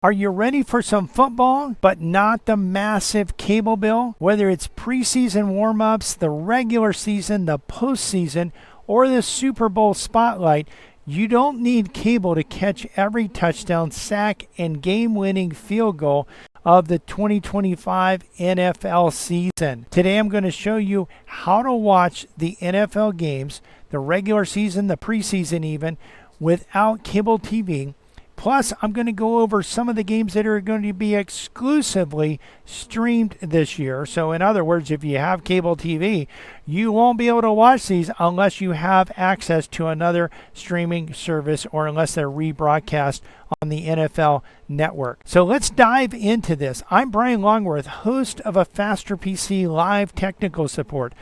Are you ready for some football, but not the massive cable bill? Whether it's preseason warm-ups, the regular season, the postseason, or the Super Bowl spotlight, you don't need cable to catch every touchdown, sack, and game-winning field goal of the 2025 NFL season. Today I'm going to show you how to watch the NFL games, the regular season, the preseason even, without cable TV. Plus, I'm going to go over some of the games that are going to be exclusively streamed this year. So in other words, if you have cable TV, you won't be able to watch these unless you have access to another streaming service or unless they're rebroadcast on the NFL Network. So let's dive into this. I'm Brian Longworth, host of a Faster PC Live Technical Support.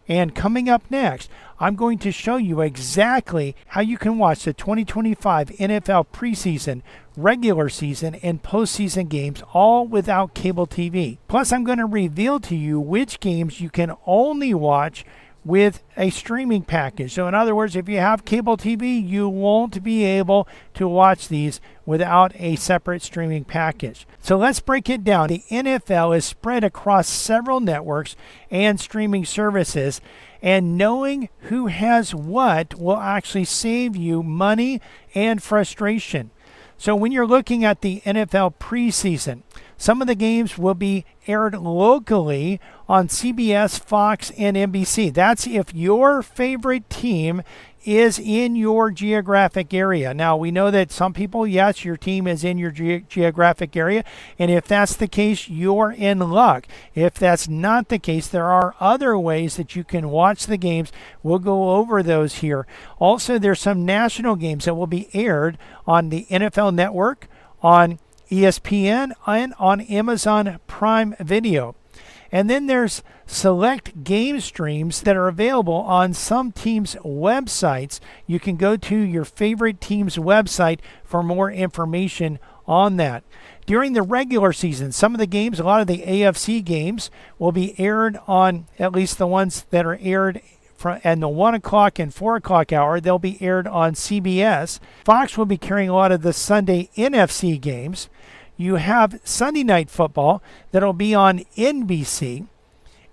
And coming up next, I'm going to show you exactly how you can watch the 2025 NFL preseason, regular season, and postseason games all without cable TV. Plus, I'm going to reveal to you which games you can only watch with a streaming package. So in other words, if you have cable TV, you won't be able to watch these without a separate streaming package. So let's break it down. The NFL is spread across several networks and streaming services, and knowing who has what will actually save you money and frustration. So when you're looking at the NFL preseason, some of the games will be aired locally on CBS, Fox, and NBC. That's if your favorite team is in your geographic area. Now, we know that some people, yes, your team is in your geographic area, and if that's the case, you're in luck. If that's not the case, there are other ways that you can watch the games. We'll go over those here. Also, there's some national games that will be aired on the NFL Network, on ESPN, and on Amazon Prime Video. And then there's select game streams that are available on some teams' websites. You can go to your favorite team's website for more information on that. During the regular season, some of the games, a lot of the AFC games, will be aired on, at least the ones that are aired and the 1 o'clock and 4 o'clock hour, they'll be aired on CBS. Fox will be carrying a lot of the Sunday NFC games. You have Sunday Night Football that'll be on NBC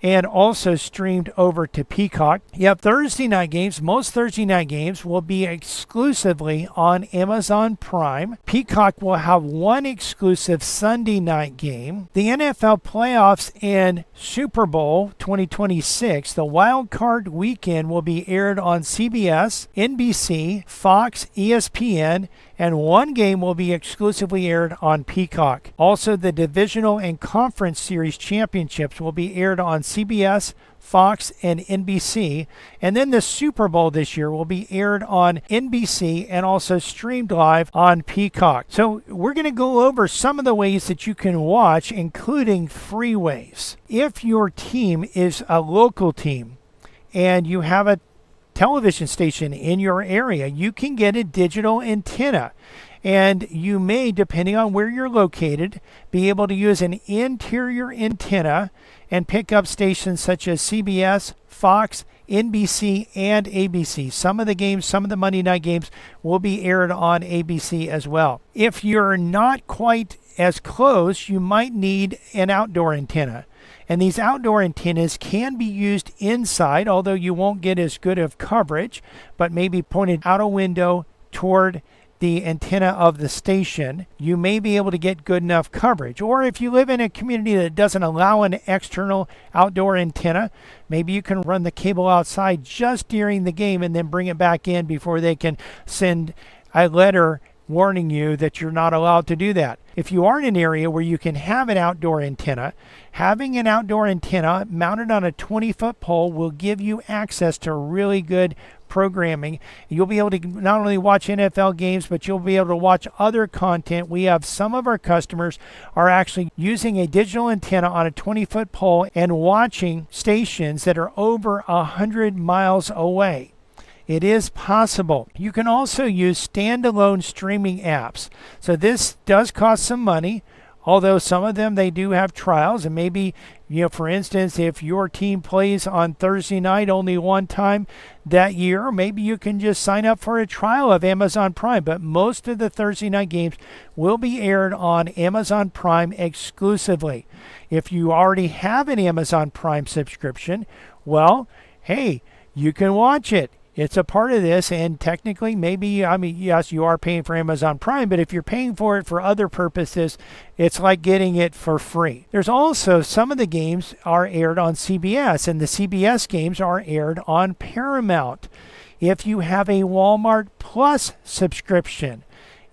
and also streamed over to Peacock. You have Thursday night games. Most Thursday night games will be exclusively on Amazon Prime. Peacock will have one exclusive Sunday night game. The NFL playoffs and Super Bowl 2026, the wild card weekend, will be aired on CBS, NBC, Fox, ESPN, and one game will be exclusively aired on Peacock. Also, the Divisional and Conference Series Championships will be aired on CBS, Fox, and NBC. And then the Super Bowl this year will be aired on NBC and also streamed live on Peacock. So we're going to go over some of the ways that you can watch, including free ways. If your team is a local team and you have a television station in your area, you can get a digital antenna, and you may, depending on where you're located, be able to use an interior antenna and pick up stations such as CBS, Fox, NBC, and ABC. Some of the games, some of the Monday night games will be aired on ABC as well. If you're not quite as close, you might need an outdoor antenna. And these outdoor antennas can be used inside, although you won't get as good of coverage, but maybe pointed out a window toward the antenna of the station, you may be able to get good enough coverage. Or if you live in a community that doesn't allow an external outdoor antenna, maybe you can run the cable outside just during the game and then bring it back in before they can send a letter warning you that you're not allowed to do that. If you are in an area where you can have an outdoor antenna, having an outdoor antenna mounted on a 20-foot pole will give you access to really good programming. You'll be able to not only watch NFL games, but you'll be able to watch other content. We have some of our customers are actually using a digital antenna on a 20-foot pole and watching stations that are over 100 miles away. It is possible. You can also use standalone streaming apps. So this does cost some money. Although some of them, they do have trials, and maybe, for instance, if your team plays on Thursday night only one time that year, maybe you can just sign up for a trial of Amazon Prime. But most of the Thursday night games will be aired on Amazon Prime exclusively. If you already have an Amazon Prime subscription, well, hey, you can watch it. It's a part of this, and technically, yes, you are paying for Amazon Prime, but if you're paying for it for other purposes, it's like getting it for free. There's also some of the games are aired on CBS, and the CBS games are aired on Paramount. If you have a Walmart Plus subscription,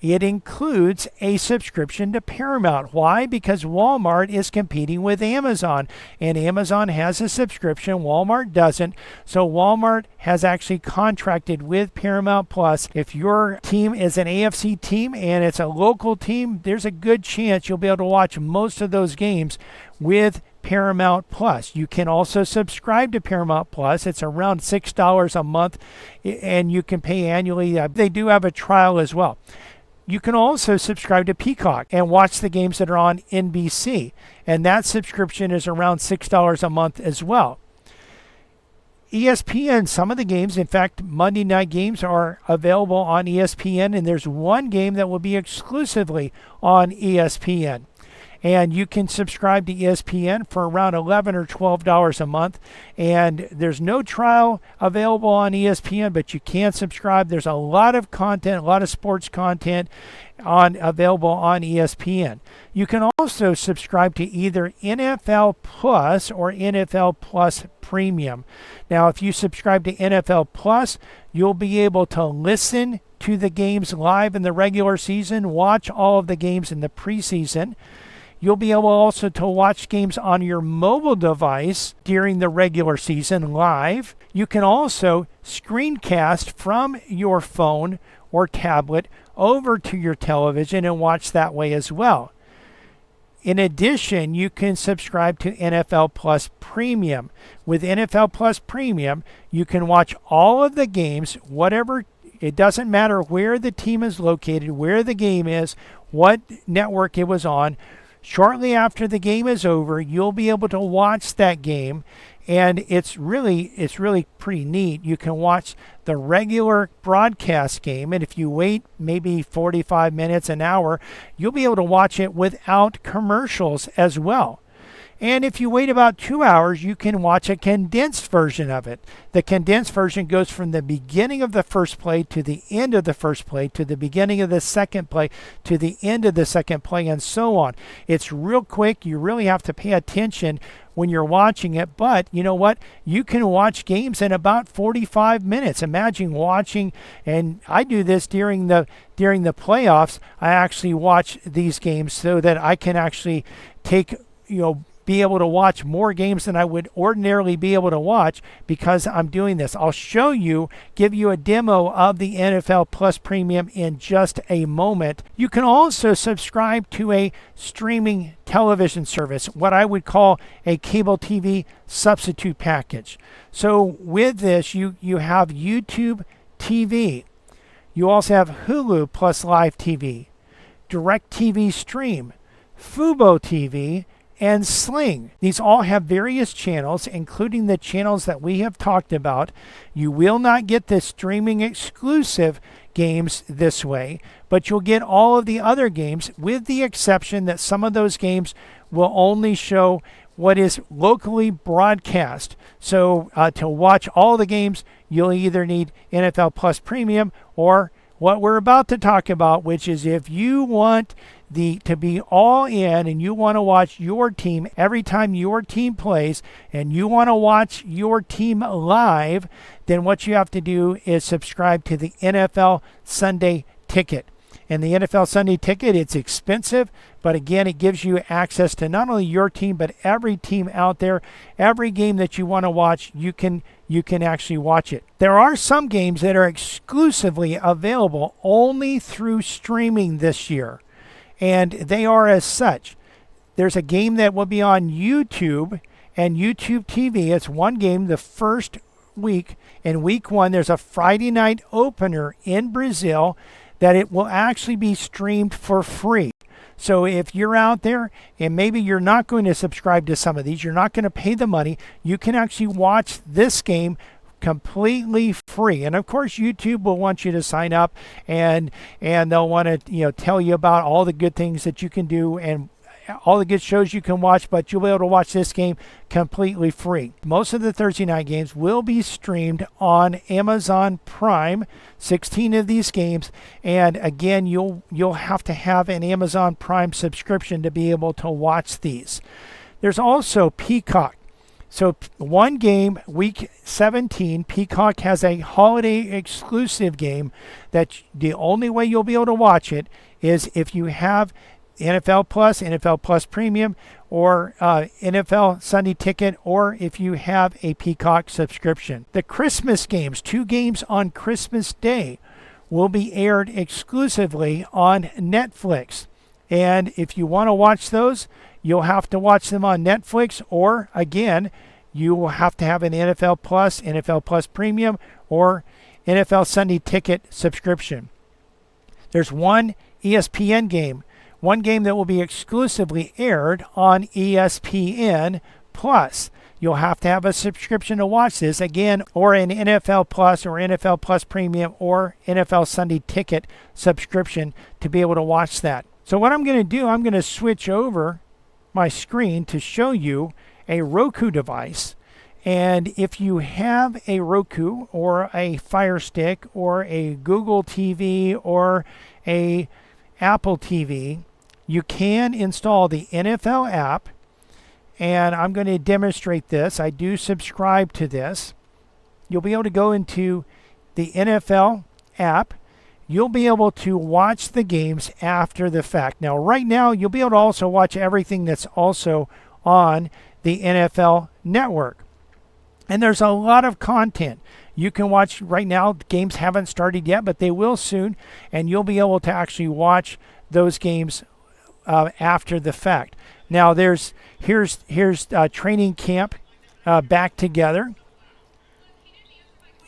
it includes a subscription to Paramount. Why? Because Walmart is competing with Amazon, and Amazon has a subscription, Walmart doesn't. So Walmart has actually contracted with Paramount Plus. If your team is an AFC team and it's a local team, there's a good chance you'll be able to watch most of those games with Paramount Plus. You can also subscribe to Paramount Plus. It's around $6 a month, and you can pay annually. They do have a trial as well. You can also subscribe to Peacock and watch the games that are on NBC, and that subscription is around $6 a month as well. ESPN, some of the games, in fact, Monday night games are available on ESPN, and there's one game that will be exclusively on ESPN. And you can subscribe to ESPN for around $11 or $12 a month. And there's no trial available on ESPN, but you can subscribe. There's a lot of content, a lot of sports content available on ESPN. You can also subscribe to either NFL Plus or NFL Plus Premium. Now, if you subscribe to NFL Plus, you'll be able to listen to the games live in the regular season, watch all of the games in the preseason. You'll be able also to watch games on your mobile device during the regular season live. You can also screencast from your phone or tablet over to your television and watch that way as well. In addition, you can subscribe to NFL Plus Premium. With NFL Plus Premium, you can watch all of the games, it doesn't matter where the team is located, where the game is, what network it was on. Shortly after the game is over, you'll be able to watch that game, and it's really pretty neat. You can watch the regular broadcast game, and if you wait maybe 45 minutes, an hour, you'll be able to watch it without commercials as well. And if you wait about 2 hours, you can watch a condensed version of it. The condensed version goes from the beginning of the first play to the end of the first play to the beginning of the second play to the end of the second play, and so on. It's real quick. You really have to pay attention when you're watching it, but you know what? You can watch games in about 45 minutes. Imagine watching, and I do this during the playoffs. I actually watch these games so that I can actually be able to watch more games than I would ordinarily be able to watch because I'm doing this. I'll give you a demo of the NFL Plus Premium in just a moment. You can also subscribe to a streaming television service, what I would call a cable TV substitute package. So with this, you have YouTube TV. You also have Hulu Plus Live TV, DirecTV Stream, Fubo TV, and Sling. These all have various channels, including the channels that we have talked about. You will not get the streaming exclusive games this way, but you'll get all of the other games, with the exception that some of those games will only show what is locally broadcast. So to watch all the games, you'll either need NFL Plus Premium or what we're about to talk about, which is if you want to be all in and you want to watch your team every time your team plays and you want to watch your team live, then what you have to do is subscribe to the NFL Sunday Ticket. And the NFL Sunday Ticket, it's expensive, but again, it gives you access to not only your team, but every team out there. Every game that you want to watch, you can actually watch it. There are some games that are exclusively available only through streaming this year, and they are as such. There's a game that will be on YouTube and YouTube TV. It's one game the first week. In week one, there's a Friday night opener in Brazil that it will actually be streamed for free. So if you're out there and maybe you're not going to subscribe to some of these, you're not going to pay the money, you can actually watch this game completely free. And of course, YouTube will want you to sign up, and they'll want to tell you about all the good things that you can do and all the good shows you can watch, but you'll be able to watch this game completely free. Most of the Thursday night games will be streamed on Amazon Prime, 16 of these games, and again, you'll have to have an Amazon Prime subscription to be able to watch these. There's also Peacock. So one game, week 17, Peacock has a holiday exclusive game that the only way you'll be able to watch it is if you have NFL Plus, NFL Plus Premium, or NFL Sunday Ticket, or if you have a Peacock subscription. The Christmas games, 2 games on Christmas Day, will be aired exclusively on Netflix. And if you want to watch those, you'll have to watch them on Netflix, or again, you will have to have an NFL Plus Premium, or NFL Sunday Ticket subscription. There's one ESPN game. One game that will be exclusively aired on ESPN Plus. You'll have to have a subscription to watch this, again, or an NFL Plus or NFL Plus Premium or NFL Sunday Ticket subscription to be able to watch that. So what I'm going to do, I'm going to switch over my screen to show you a Roku device. And if you have a Roku or a Fire Stick or a Google TV or a Apple TV, you can install the NFL app, and I'm going to demonstrate this. I do subscribe to this. You'll be able to go into the NFL app. You'll be able to watch the games after the fact. Now, right now, you'll be able to also watch everything that's also on the NFL Network. And there's a lot of content you can watch right now. The games haven't started yet, but they will soon, and you'll be able to actually watch those games after the fact. Now here's training camp back together,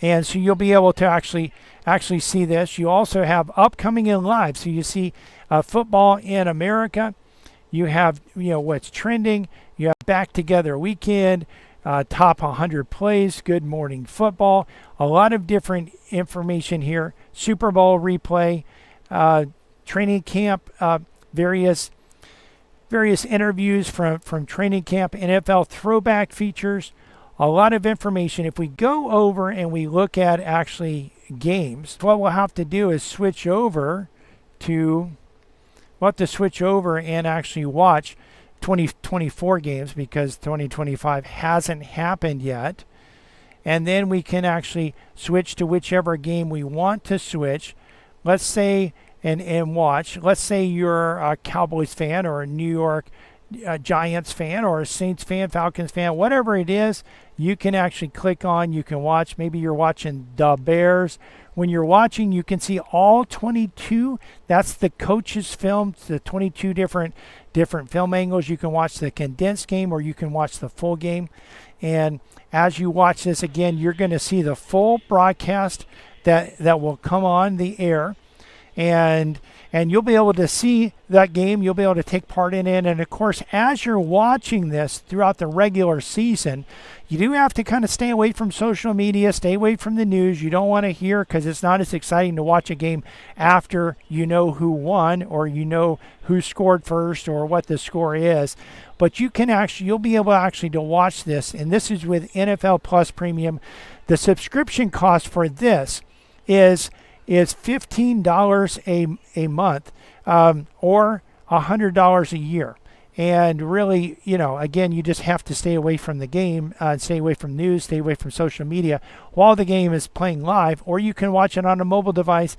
and so you'll be able to actually see this. You also have upcoming and live, so you see football in America. You have what's trending. You have back together weekend, top 100 plays, good morning football, a lot of different information here. Super Bowl replay, training camp. Various interviews from training camp, NFL throwback features, a lot of information. If we go over and we look at actually games, what we'll have to do is switch over and actually watch 2024 games because 2025 hasn't happened yet. And then we can actually switch to whichever game we want to switch. Let's say and watch. Let's say you're a Cowboys fan or a New York Giants fan or a Saints fan, Falcons fan, whatever it is, you can actually click on, you can watch. Maybe you're watching the Bears. When you're watching, you can see all 22. That's the coaches' film, the 22 different film angles. You can watch the condensed game or you can watch the full game. And as you watch this again, you're going to see the full broadcast that will come on the air. And you'll be able to see that game. You'll be able to take part in it. And, of course, as you're watching this throughout the regular season, you do have to kind of stay away from social media, stay away from the news. You don't want to hear because it's not as exciting to watch a game after you know who won or you know who scored first or what the score is. But you'll be able actually to watch this. And this is with NFL Plus Premium. The subscription cost for this is $15 a month or $100 a year. And really, again, you just have to stay away from the game, stay away from news, stay away from social media while the game is playing live, or you can watch it on a mobile device.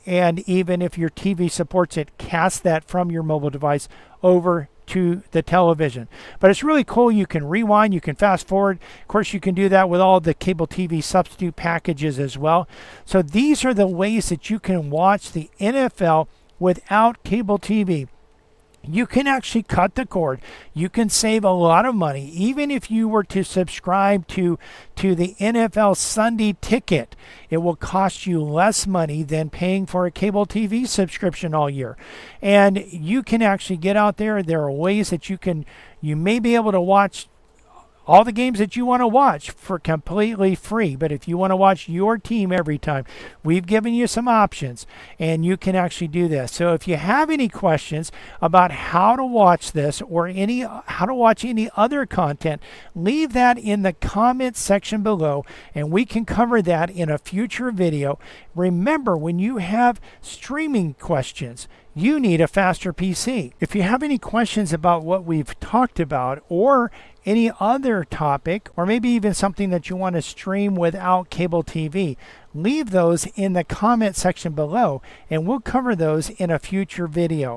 And even if your TV supports it, cast that from your mobile device over to the television. But it's really cool. You can rewind, you can fast forward. Of course, you can do that with all the cable TV substitute packages as well. So these are the ways that you can watch the NFL without cable TV. you can actually cut the cord. You can save a lot of money. Even if you were to subscribe to the NFL Sunday ticket, it will cost you less money than paying for a cable TV subscription all year. And you can actually get out there. There are ways that you may be able to watch all the games that you want to watch for completely free. But if you want to watch your team every time, we've given you some options, and you can actually do this. So if you have any questions about how to watch this or how to watch any other content, leave that in the comment section below, and we can cover that in a future video. Remember, when you have streaming questions, you need a faster PC. If you have any questions about what we've talked about, or any other topic, or maybe even something that you want to stream without cable TV, leave those in the comment section below, and we'll cover those in a future video.